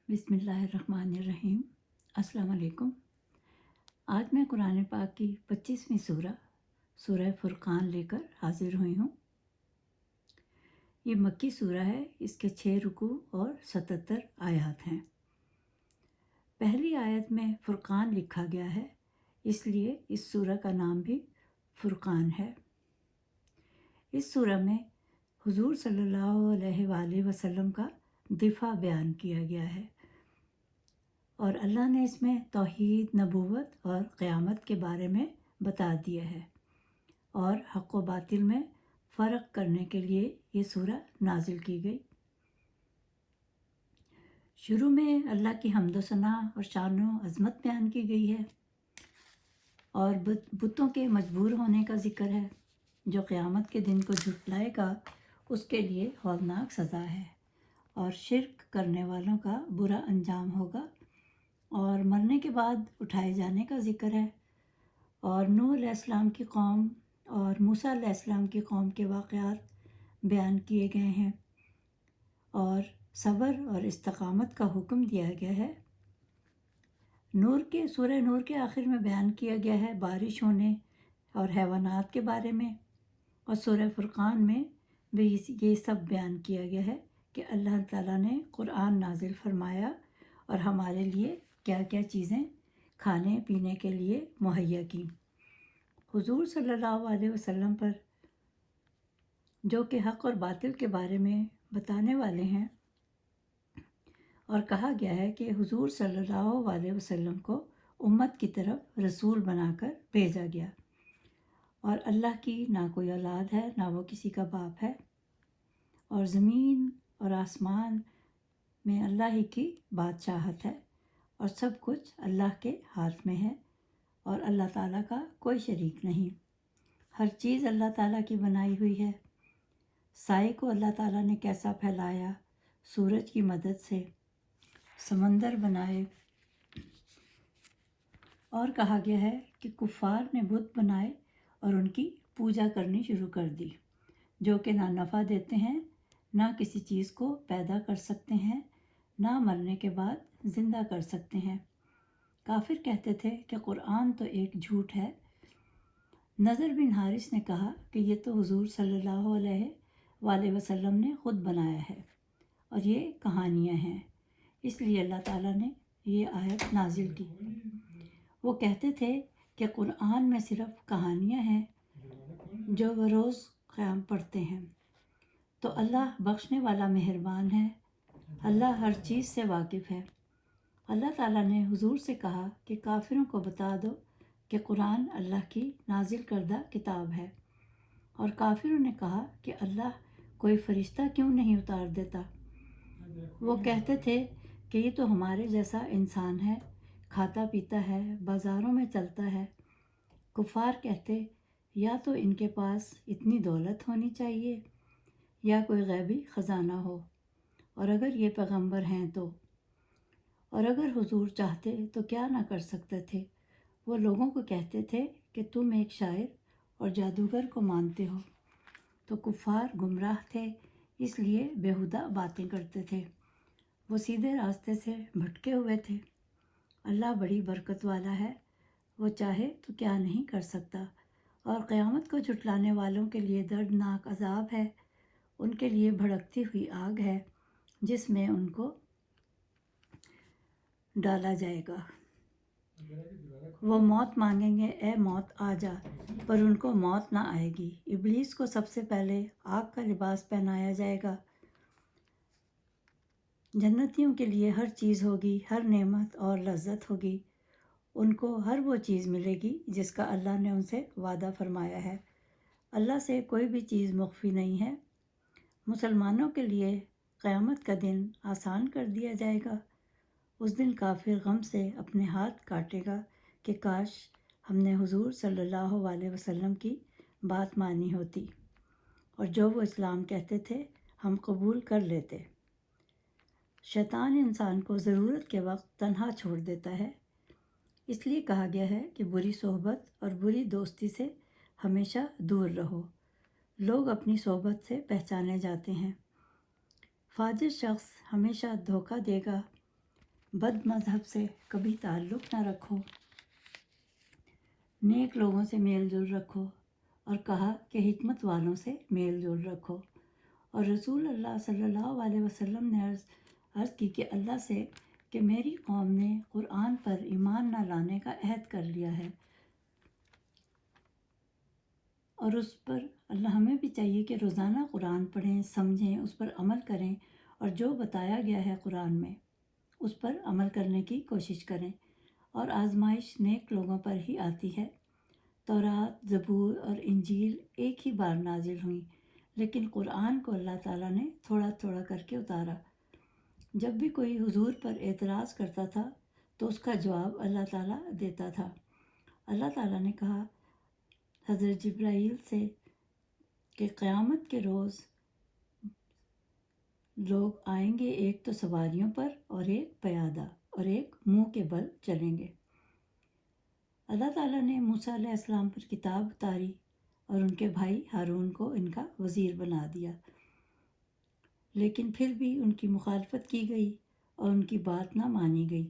बिस्मिल्लाहिर्रहमानिर्रहीम। अस्सलाम वालेकुम। आज मैं कुरान पाक की 25वीं सूरह फुरक़ान लेकर हाजिर हुई हूँ। ये मक्की सूरह है। इसके 6 रुकू और 77 आयत हैं। पहली आयत में फुरक़ान लिखा गया है, इसलिए इस सूरह का नाम भी फुरक़ान है। इस सूरह में हुज़ूर सल्लल्लाहु अलैहि वसल्लम का दिफा बयान किया गया है और अल्लाह ने इसमें तौहीद, नबूवत और क़यामत के बारे में बता दिया है और हक़ व बातिल में फ़र्क करने के लिए ये सूरह नाजिल की गई। शुरू में अल्लाह की हम्द व सना और शान व अज़मत बयान की गई है और बुतों के मजबूर होने का ज़िक्र है। जो क़यामत के दिन को झुटलाएगा उसके लिए हौलनाक सज़ा है और शिर्क करने वालों का बुरा अंजाम होगा। और मरने के बाद उठाए जाने का ज़िक्र है और नूह अलैहिस्सलाम की कौम और मूसा अलैहिस्सलाम की कौम के वाक़यात बयान किए गए हैं और सब्र और इस्तिक़ामत का हुक्म दिया गया है। सूरह नूर के आखिर में बयान किया गया है बारिश होने और हैवानात के बारे में और सूरह फुरक़ान में भी ये सब बयान किया गया है कि अल्लाह ताला ने कुरान नाजिल फरमाया और हमारे लिए क्या क्या चीज़ें खाने पीने के लिए मुहैया की। हुज़ूर सल्लल्लाहु अलैहि वसल्लम पर जो कि हक़ और बातिल के बारे में बताने वाले हैं और कहा गया है कि हुज़ूर सल्लल्लाहु अलैहि वसल्लम को उम्मत की तरफ रसूल बनाकर भेजा गया और अल्लाह की ना कोई औलाद है ना वो किसी का बाप है और ज़मीन और आसमान में अल्लाह ही की बादशाहत है और सब कुछ अल्लाह के हाथ में है और अल्लाह ताला का कोई शरीक नहीं। हर चीज़ अल्लाह ताला की बनाई हुई है। साए को अल्लाह ताला ने कैसा फैलाया, सूरज की मदद से समंदर बनाए और कहा गया है कि कुफ़ार ने बुत बनाए और उनकी पूजा करनी शुरू कर दी, जो कि ना नफ़ा देते हैं, ना किसी चीज़ को पैदा कर सकते हैं, ना मरने के बाद ज़िंदा कर सकते हैं। काफिर कहते थे कि कुरान तो एक झूठ है। नज़र बिन हारिस ने कहा कि ये तो हुज़ूर सल्लल्लाहु अलैहि वसल्लम ने ख़ुद बनाया है और ये कहानियाँ हैं, इसलिए अल्लाह ताला ने ये आयत नाजिल की। वो कहते थे कि कुरान में सिर्फ़ कहानियाँ हैं जो वो रोज़ क़याम पढ़ते हैं। तो अल्लाह बख्शने वाला मेहरबान है, अल्लाह हर चीज़ से वाकिफ़ है। अल्लाह ताला ने हुज़ूर से कहा कि काफिरों को बता दो कि कुरान अल्लाह की नाजिल करदा किताब है और काफिरों ने कहा कि अल्लाह कोई फ़रिश्ता क्यों नहीं उतार देता। वो कहते थे कि ये तो हमारे जैसा इंसान है, खाता पीता है, बाज़ारों में चलता है। कुफ़ार कहते या तो इनके पास इतनी दौलत होनी चाहिए या कोई गैबी ख़जाना हो, और अगर ये पैगंबर हैं तो, और अगर हुजूर चाहते तो क्या ना कर सकते थे। वो लोगों को कहते थे कि तुम एक शायर और जादूगर को मानते हो। तो कुफ़ार गुमराह थे, इसलिए बेहुदा बातें करते थे। वो सीधे रास्ते से भटके हुए थे। अल्लाह बड़ी बरकत वाला है, वो चाहे तो क्या नहीं कर सकता। और क़यामत को झुटलाने वालों के लिए दर्दनाक अज़ाब है। उनके लिए भड़कती हुई आग है जिसमें उनको डाला जाएगा। वो मौत मांगेंगे, ए मौत आ जा, पर उनको मौत ना आएगी। इब्लीस को सबसे पहले आग का लिबास पहनाया जाएगा। जन्नतियों के लिए हर चीज़ होगी, हर नेमत और लज्जत होगी। उनको हर वो चीज़ मिलेगी जिसका अल्लाह ने उनसे वादा फरमाया है। अल्लाह से कोई भी चीज़ मुख्फी नहीं है। मुसलमानों के लिए क़यामत का दिन आसान कर दिया जाएगा। उस दिन काफिर गम से अपने हाथ काटेगा कि काश हमने हुजूर सल्लल्लाहु अलैहि वसल्लम की बात मानी होती और जो वो इस्लाम कहते थे हम कबूल कर लेते। शैतान इंसान को ज़रूरत के वक्त तन्हा छोड़ देता है, इसलिए कहा गया है कि बुरी सोहबत और बुरी दोस्ती से हमेशा दूर रहो। लोग अपनी सोहबत से पहचाने जाते हैं। फाजिर शख्स हमेशा धोखा देगा बद मज़हब से कभी ताल्लुक़ ना रखो, नेक लोगों से मेल जोल रखो, और कहा कि हिकमत वालों से मेल जोल रखो। और रसूल अल्लाह सल्लल्लाहु अलैहि वसल्लम ने अर्ज़ की कि अल्लाह से कि मेरी कौम ने कुरान पर ईमान ना लाने का अहद कर लिया है, और उस पर अल्लाह हमें भी चाहिए कि रोज़ाना कुरान पढ़ें, समझें, उस पर अमल करें, और जो बताया गया है कुरान में उस पर अमल करने की कोशिश करें। और आजमाइश नेक लोगों पर ही आती है। तौरात, ज़बूर और इंजील एक ही बार नाजिल हुई, लेकिन कुरान को अल्लाह ताला ने थोड़ा थोड़ा करके उतारा। जब भी कोई हुजूर पर एतराज़ करता था तो उसका जवाब अल्लाह ताला देता था। अल्लाह ताला ने कहा हज़रत जिब्राईल से कि क़यामत के रोज़ लोग आएंगे, एक तो सवारियों पर और एक प्यादा और एक मुंह के बल चलेंगे। अल्लाह ताला ने मूसा अलैहिस्सलाम पर किताब उतारी और उनके भाई हारून को इनका वज़ीर बना दिया, लेकिन फिर भी उनकी मुखालफत की गई और उनकी बात ना मानी गई।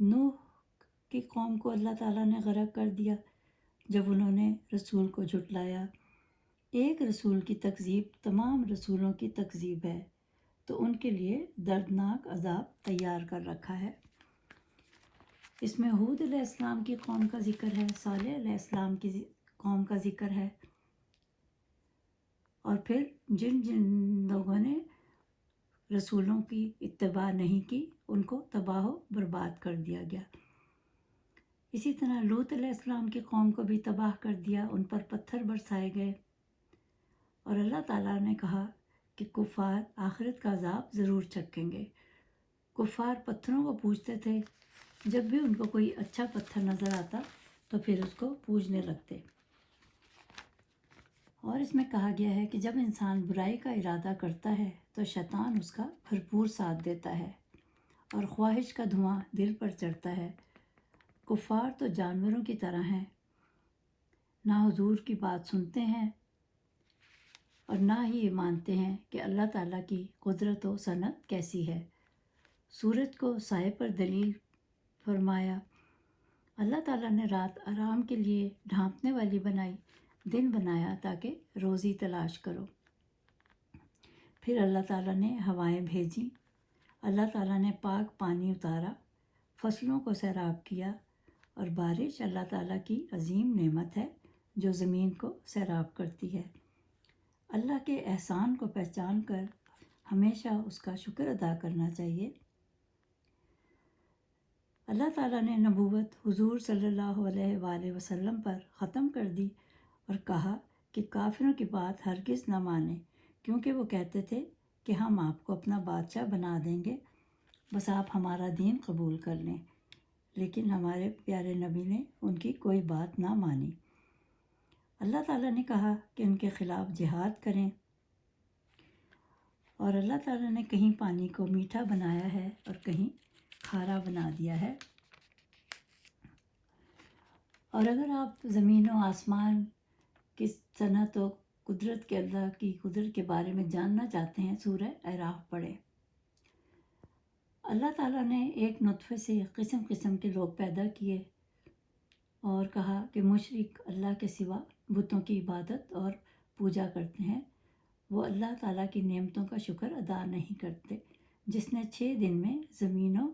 नूह की कौम को अल्लाह ताला ने गरक कर दिया जब उन्होंने रसूल को झुटलाया। एक रसूल की तकज़ीब तमाम रसूलों की तकज़ीब है, तो उनके लिए दर्दनाक अज़ाब तैयार कर रखा है। इसमें हूद अलैहिस्सलाम की कौम का ज़िक्र है, सालेह अलैहिस्सलाम की कौम का ज़िक्र है, और फिर जिन जिन लोगों ने रसूलों की इत्तबा नहीं की उनको तबाह बर्बाद कर दिया गया। इसी तरह लूत अलैहिस्सलाम की कौम को भी तबाह कर दिया, उन पर पत्थर बरसाए गए। और अल्लाह ताला ने कहा कि कुफ़ार आखिरत का अज़ाब ज़रूर चखेंगे। कुफ़ार पत्थरों को पूजते थे, जब भी उनको कोई अच्छा पत्थर नज़र आता तो फिर उसको पूजने लगते। और इसमें कहा गया है कि जब इंसान बुराई का इरादा करता है तो शैतान उसका भरपूर साथ देता है और ख्वाहिश का धुआं दिल पर चढ़ता है। कुफ़ार तो जानवरों की तरह हैं, ना हुजूर की बात सुनते हैं और ना ही ये मानते हैं कि अल्लाह ताला की कुदरत व सनत कैसी है। सूरज को साए पर दलील फरमाया। अल्लाह ताला ने रात आराम के लिए ढांपने वाली बनाई, दिन बनाया ताकि रोज़ी तलाश करो। फिर अल्लाह ताला ने हवाएं भेजी, अल्लाह ताला ने पाक पानी उतारा, फसलों को सैराब किया, और बारिश अल्लाह ताला की अजीम नेमत है जो ज़मीन को सैराब करती है। अल्लाह के एहसान को पहचान कर हमेशा उसका शुक्र अदा करना चाहिए। अल्लाह ताला ने नबूवत हुजूर सल्लल्लाहु अलैहि वसल्लम पर ख़त्म कर दी और कहा कि काफिरों की बात हरगिज़ न माने, क्योंकि वो कहते थे कि हम आपको अपना बादशाह बना देंगे, बस आप हमारा दीन कबूल कर लें। लेकिन हमारे प्यारे नबी ने उनकी कोई बात ना मानी। अल्लाह ताला ने कहा कि उनके ख़िलाफ़ जिहाद करें, और अल्लाह ताला ने कहीं पानी को मीठा बनाया है और कहीं खारा बना दिया है। और अगर आप ज़मीन व आसमान की सनत व कुदरत के अल्लाह की कुदरत के बारे में जानना चाहते हैं, सूरह अराफ पढ़ें। अल्लाह ताला ने एक नुत्फ़े से किस्म किस्म के लोग पैदा किए और कहा कि मुशरिक अल्लाह के सिवा बुतों की इबादत और पूजा करते हैं, वो अल्लाह ताला की नेमतों का शुक्र अदा नहीं करते, जिसने 6 दिन में ज़मीनों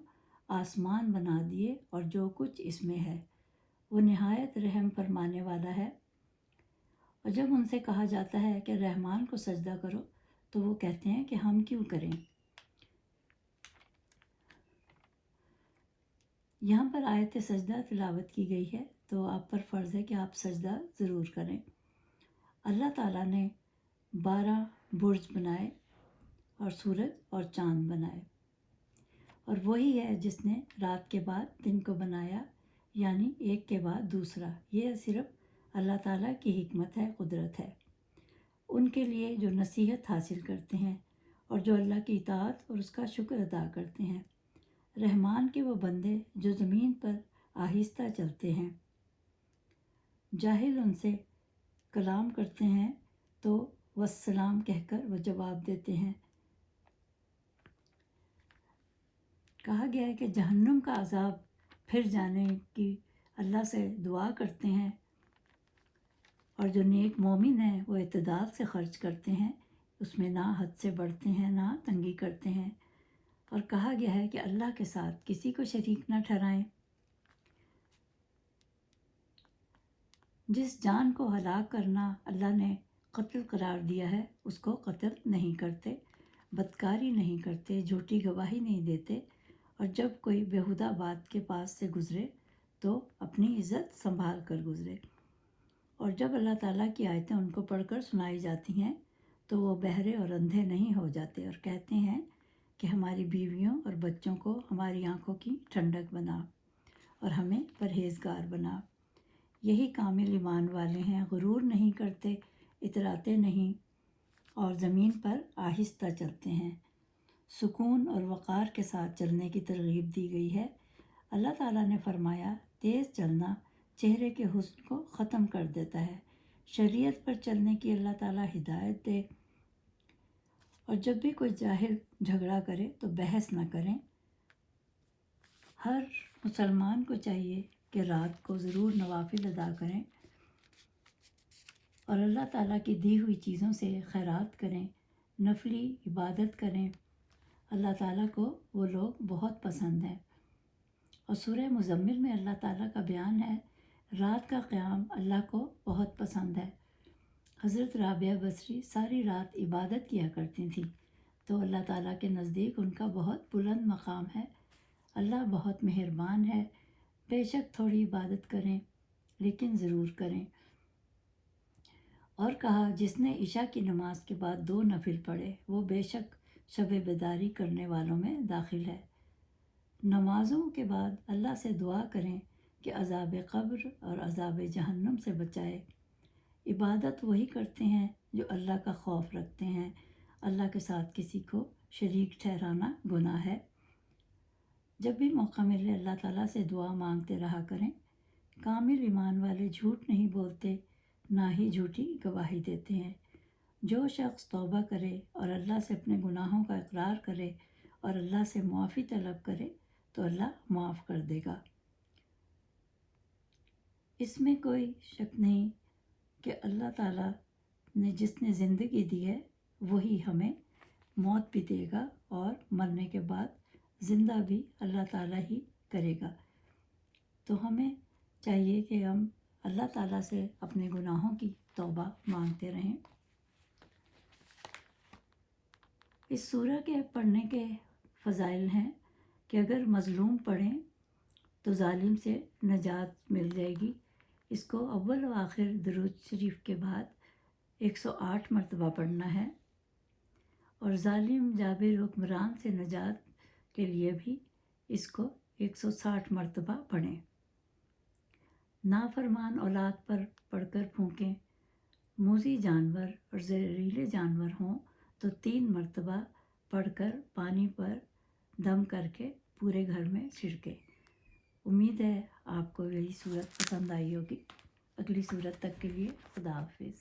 आसमान बना दिए और जो कुछ इसमें है। वो नहायत रहम फरमाने वाला है। और जब उनसे कहा जाता है कि रहमान को सजदा करो तो वो कहते हैं कि हम क्यों करें। यहाँ पर आयत सजदा तिलावत की गई है, तो आप पर फ़र्ज़ है कि आप सजदा ज़रूर करें। अल्लाह ताला ने 12 बुर्ज बनाए और सूरज और चाँद बनाए, और वही है जिसने रात के बाद दिन को बनाया, यानी एक के बाद दूसरा। ये सिर्फ़ अल्लाह ताला की हिकमत है, कुदरत है। उनके लिए जो नसीहत हासिल करते हैं और जो अल्लाह की इताअत और उसका शुक्र अदा करते हैं। रहमान के वो बंदे जो ज़मीन पर आहिस्ता चलते हैं। जाहिल उनसे कलाम करते हैं तो वस्सलाम कहकर वो जवाब देते हैं। کہا گیا ہے کہ جہنم کا عذاب پھر جانے کی اللہ سے دعا کرتے ہیں، اور جو نیک مومن ہیں وہ اعتدال سے خرچ کرتے ہیں، اس میں نہ حد سے بڑھتے ہیں نہ تنگی کرتے ہیں، اور کہا گیا ہے کہ اللہ کے ساتھ کسی کو شریک نہ ٹھہرائیں۔ جس جان کو ہلاک کرنا اللہ نے قتل قرار دیا ہے اس کو قتل نہیں کرتے، بدکاری نہیں کرتے، جھوٹی گواہی نہیں دیتے، اور جب کوئی بیہودہ بات کے پاس سے گزرے تو اپنی عزت سنبھال کر گزرے، اور جب اللہ تعالیٰ کی آیتیں ان کو پڑھ کر سنائی جاتی ہیں تو وہ بہرے اور اندھے نہیں ہو جاتے اور کہتے ہیں کہ ہماری بیویوں اور بچوں کو ہماری آنکھوں کی ٹھنڈک بنا اور ہمیں پرہیزگار بنا۔ یہی کامل ایمان والے ہیں، غرور نہیں کرتے، اتراتے نہیں، اور زمین پر آہستہ چلتے ہیں۔ سکون اور وقار کے ساتھ چلنے کی ترغیب دی گئی ہے۔ اللہ تعالیٰ نے فرمایا، تیز چلنا چہرے کے حسن کو ختم کر دیتا ہے۔ شریعت پر چلنے کی اللہ تعالیٰ ہدایت دے، اور جب بھی کوئی جاہل جھگڑا کرے تو بحث نہ کریں۔ ہر مسلمان کو چاہیے کہ رات کو ضرور نوافل ادا کریں اور اللہ تعالیٰ کی دی ہوئی چیزوں سے خیرات کریں، نفلی عبادت کریں۔ اللہ تعالیٰ کو وہ لوگ بہت پسند ہیں، اور سورہ مزمل میں اللہ تعالیٰ کا بیان ہے، رات کا قیام اللہ کو بہت پسند ہے۔ حضرت رابعہ بصری ساری رات عبادت کیا کرتی تھیں، تو اللہ تعالیٰ کے نزدیک ان کا بہت بلند مقام ہے۔ اللہ بہت مہربان ہے، بے شک تھوڑی عبادت کریں لیکن ضرور کریں۔ اور کہا، جس نے عشاء کی نماز کے بعد 2 نفل پڑھے وہ بے شک شب بیداری کرنے والوں میں داخل ہے۔ نمازوں کے بعد اللہ سے دعا کریں کہ عذاب قبر اور عذاب جہنم سے بچائے۔ عبادت وہی کرتے ہیں جو اللہ کا خوف رکھتے ہیں۔ اللہ کے ساتھ کسی کو شریک ٹھہرانا گناہ ہے۔ جب بھی موقع ملے اللہ تعالیٰ سے دعا مانگتے رہا کریں۔ کامل ایمان والے جھوٹ نہیں بولتے، نہ ہی جھوٹی گواہی دیتے ہیں۔ جو شخص توبہ کرے اور اللہ سے اپنے گناہوں کا اقرار کرے اور اللہ سے معافی طلب کرے تو اللہ معاف کر دے گا۔ اس میں کوئی شک نہیں کہ اللہ تعالیٰ نے جس نے زندگی دی ہے وہی ہمیں موت بھی دے گا، اور مرنے کے بعد زندہ بھی اللہ تعالیٰ ہی کرے گا۔ تو ہمیں چاہیے کہ ہم اللہ تعالیٰ سے اپنے گناہوں کی توبہ مانگتے رہیں۔ اس سورہ کے پڑھنے کے فضائل ہیں کہ اگر مظلوم پڑھیں تو ظالم سے نجات مل جائے گی۔ اس کو اول و آخر درود شریف کے بعد 108 مرتبہ پڑھنا ہے، اور ظالم جابر حکمران سے نجات کے لیے بھی اس کو 160 مرتبہ پڑھیں۔ نافرمان اولاد پر پڑھ کر پھونکیں۔ موذی جانور اور زہریلے جانور ہوں تو 3 مرتبہ پڑھ کر پانی پر دم کر کے پورے گھر میں چھڑکیں۔ امید ہے آپ کو یہی صورت پسند آئی ہوگی۔ اگلی صورت تک کے لیے خدا حافظ۔